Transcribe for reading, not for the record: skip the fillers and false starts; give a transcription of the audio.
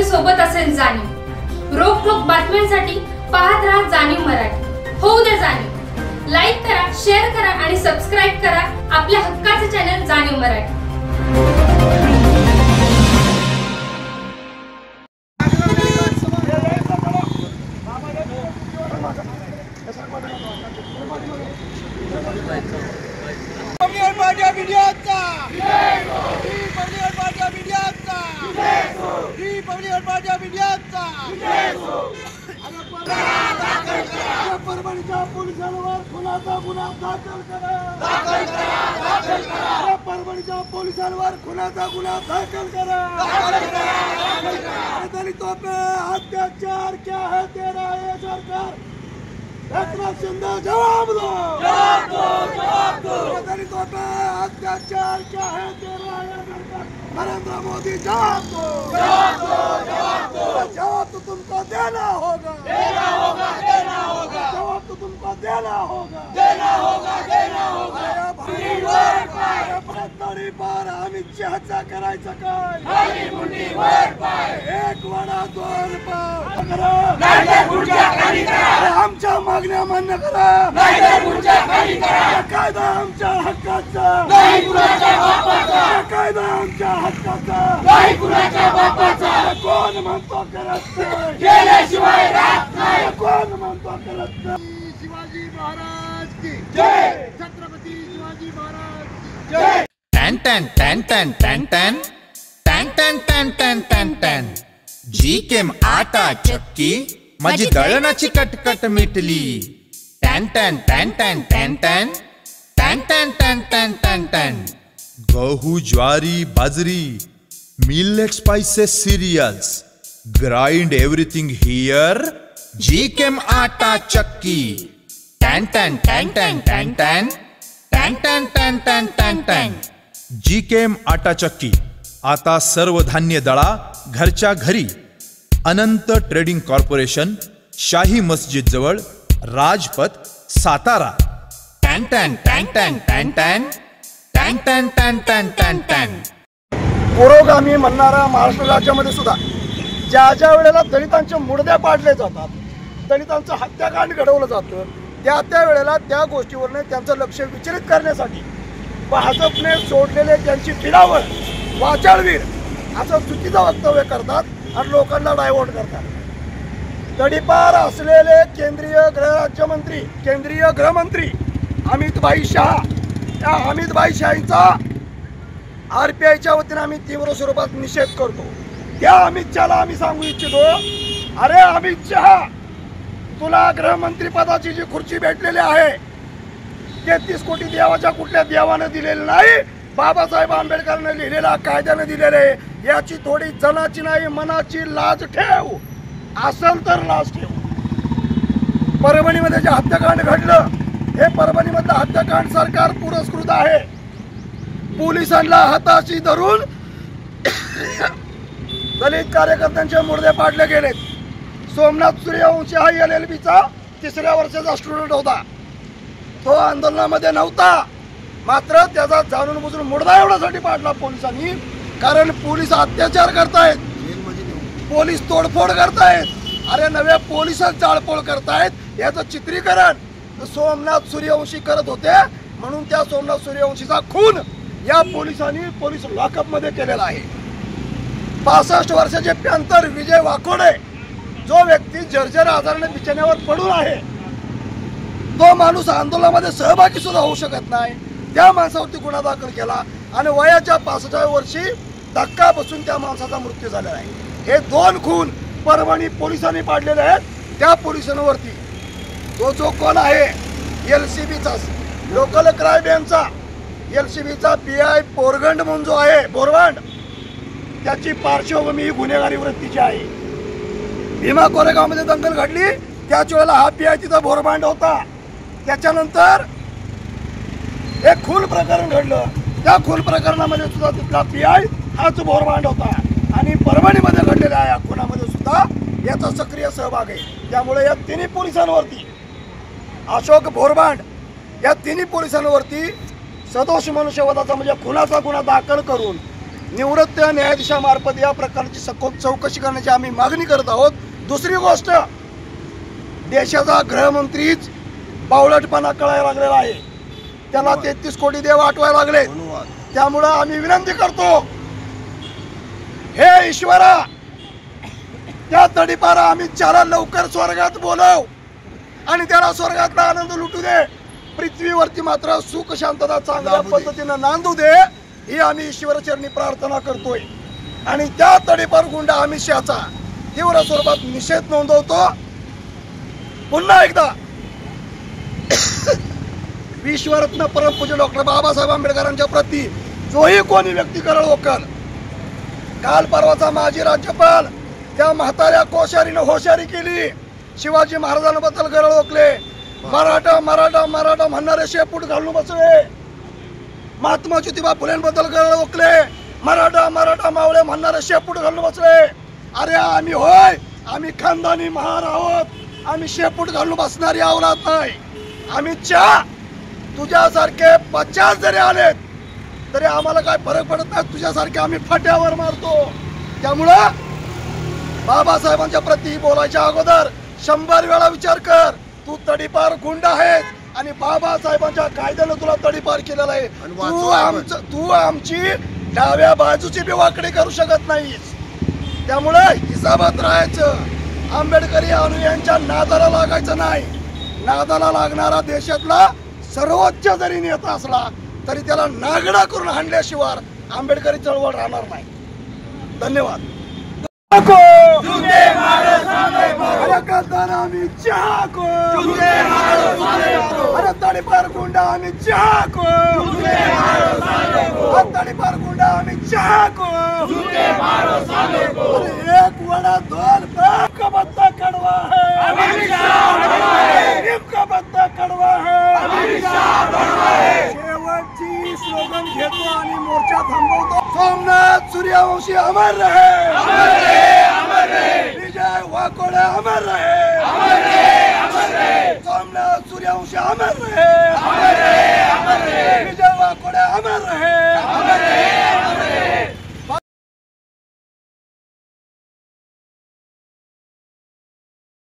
सोबत असेल जाणीव। रोखोक बातम्यांसाठी पाहत राहा जाणीव मराठी। होऊ दे जाणीव। लाईक करा, शेअर करा आणि सबस्क्राइब करा आपल्या हक्काचे चॅनल जाणीव मराठी। परभणीच्या पोलिसांवर खुनाचा गुन्हा दाखल करा। परभणीच्या पोलिसांवर खुनाचा गुन्हा दाखल करा। दलितों पे अत्याचार क्या है तेरा ये सरकार? एकनाथ शिंदे जवाब दो। दलितों पे अत्याचार क्या है तेरा ये सरकार? नरेंद्र मोदी जवाब दो। जवाब तो तुमको देना होगा। जवाब तो तुमको देना होगा। तरी पार अमित शहाचा करायचं काय? एक वडा दोन पाव आमच्या मागण्या मान्य करा। कायदा आमच्या हक्काचा, कायदा आमच्या हक्काचा। कोण म्हणतो करत नाही? कोण म्हणतो करत नाही? शिवाजी महाराज की जय। छत्रपती शिवाजी महाराज की जय। टन टन टन टन टन टन टन टन टन टन टन टन जी केम आटा चक्की माझी दळणाची कटकट मिटली। टन टन टन टन टन टन टन टन टन टन टन टन गहू ज्वारी बाजरी millet spices cereals grind everything here जी केम आटा चक्की। टन टन टन टन टन टन टन टन टन टन टन टन जी केम आटा चक्की आता सर्व धान्य दळा घरच्या घरी। अनंत ट्रेडिंग कॉर्पोरेशन, शाही मस्जिद जवळ, राजपथ, सातारा। टन टन टन टन टन टन टन टन टन टन टन टन पुरोगामी म्हणणारा महाराष्ट्र राज्यामध्ये सुद्धा ज्या ज्या वेळेला दलितांचे मुडदे पाडले जातात, दलितांचं हत्याकांड घडवलं जातं, त्या वेळेला त्या गोष्टीवरने त्यांचं लक्ष विचलित करण्यासाठी भाजपने सोडलेले त्यांची पिढावर वाचाळवीर असं चुकीचं वक्तव्य करतात आणि लोकांना डायव्हर्ट करतात। तडीपार असलेले केंद्रीय गृहराज्यमंत्री, केंद्रीय गृहमंत्री अमितभाई शाह, त्या अमितभाई शाहींचा RPIच्या वतीने आम्ही तीव्र स्वरूपात निषेध करतो। त्या अमित शहाला आम्ही सांगू इच्छितो, अरे अमित शहा, तुला गृहमंत्री पदाची जी खुर्ची भेटलेली आहे 33 कोटी देवाच्या कुठल्या देवाने दिलेलं नाही, बाबासाहेब आंबेडकरांनी लिहिलेला कायद्याने दिलेले, याची थोडी जनाची नाही मनाची लाज ठेव। असेल तर लाज ठेव। परभणीमध्ये जे हत्याकांड घडलं, हे परभणीमधलं हत्याकांड सरकार पुरस्कृत आहे। पोलिसांना हाताशी धरून दलित कार्यकर्त्यांचे मुर्दे पाडले गेलेत। सोमनाथ सूर्यवंशी हा LLBचा 3ऱ्या वर्षाचा स्टुडंट होता, तो आंदोलनामध्ये नव्हता, मात्र त्याचा जाणून बुजून मुर्दा एवढ्यासाठी पाडला पोलिसांनी, कारण पोलीस अत्याचार करतायत, पोलीस तोडफोड करतायत। अरे नव्या पोलिसात जाळपोळ करतायत याचं चित्रीकरण सोमनाथ सूर्यवंशी करत होते, म्हणून त्या सोमनाथ सूर्यवंशीचा खून या पोलिसांनी पोलीस लॉकअपमध्ये केलेला आहे। 65 वर्षाचे पॅंथर विजय वाकोडे, जो व्यक्ती जर्जर आजाराने बिछाण्यावर पडून आहे, तो माणूस आंदोलनामध्ये सहभागी सुद्धा होऊ शकत नाही, त्या माणसावरती गुन्हा दाखल केला आणि वयाच्या 65व्या वर्षी धक्का बसून त्या माणसाचा मृत्यू झालेला आहे। हे 2 खून परभणी पोलिसांनी पाडलेले आहेत। त्या पोलिसांवरती तो जो कोण आहे LCBचा लोकल क्राईम ब्रँचचा LCBचा PI पोरगंड म्हणून जो आहे बोरवांड, त्याची पार्श्वभूमी ही गुन्हेगारी वृत्तीची आहे। भीमा कोरेगावमध्ये दंगल घडली त्याच वेळेला हा PI तिथं बोरबांड होता। त्याच्यानंतर एक खून प्रकरण घडलं, त्या खून प्रकरणामध्ये सुद्धा तिथला PI हाच बोरबांड होता आणि परभणीमध्ये घडलेल्या या खुनामध्ये सुद्धा याचा सक्रिय सहभाग आहे। त्यामुळे या तिन्ही पोलिसांवरती, अशोक बोरबांड या तिन्ही पोलिसांवरती सदोष मनुष्यवधाचा म्हणजे खुनाचा गुन्हा दाखल करून निवृत्त न्यायाधीशामार्फत या प्रकारची सखोल चौकशी करण्याची आम्ही मागणी करत आहोत. दुसरी गोष्ट, देशाचा गृहमंत्रीच बावळटपणा कळायला लागलेला आहे. त्याला 33 कोटी देव आठवायला लागले. त्यामुळं आम्ही विनंती करतो, हे ईश्वरा, त्या तडीपारा अमित शहाला लवकर स्वर्गात बोलव आणि त्याला स्वर्गातला आनंद लुटू दे. पृथ्वीवरती मात्र सुख शांतता चांगल्या पद्धतीनं नांदू दे, ही आम्ही ईश्वरचरणी प्रार्थना करतोय. आणि त्या तडीपार गुंडा अमित शहाचा तीव्र स्वरूपात निषेध नोंदवतो. पुन्हा एकदा विश्वरत्न परमपूज्य डॉक्टर बाबासाहेब आंबेडकरांच्या प्रती जोही कोणी व्यक्ती करळ ओकल, काल परवाचा माजी राज्यपाल त्या म्हाताऱ्या कोश्यारीनं होशारी केली, शिवाजी महाराजांबद्दल गरळ ओकले, मराठा मराठा मराठा म्हणणारे शेपूट घालून बसले, महात्मा ज्योतिबा फुलेंबद्दल गरळ ओकले, मराठा मराठा मावळे म्हणणारे शेपूट घालून बसले. अरे आम्ही होय, आम्ही खानदानी महार आहोत, आम्ही शेपूट घालून बसणारी औलाद नाही. अमितशहा, तुझ्यासारखे 50 जरी आलेत तरी आम्हाला काय फरक पडत नाही. तुझ्यासारखे आम्ही फाट्यावर मारतो. त्यामुळं बाबासाहेबांच्या प्रती बोलायच्या अगोदर 100 वेळा विचार कर. तू तडीपार गुंडा आहेस आणि बाबासाहेबांच्या कायद्यानं तुला तडीपार केलेला आहे. तू आमची डाव्या बाजूची बी वाकडी करू शकत नाहीस. त्यामुळे हिसाबात राहायचं. आंबेडकरी अनुयायांच्या नादाला लागायचं नाही. नादाला लागणारा देशातला सर्वोच्च जरी नेता असला तरी त्याला नागडा करून हाणल्याशिवाय आंबेडकरी चळवळ राहणार नाही. धन्यवाद. तडीपार गुंडा आम्ही चाको, तडीपार गुंडा आम्ही चाको. एक वडा 2 का बत्ता कड़वा है, का बत्ता कड़वा है. शेवटची स्लोगन घेतो आणि मोर्चा थांबवतो. सोमनाथ सूर्यवंशी अमर रहे, विजय वाकोडे अमर रहे, सोमनाथ सूर्यवंशी अमर रहे, विजय वाकोडे अमर रहे.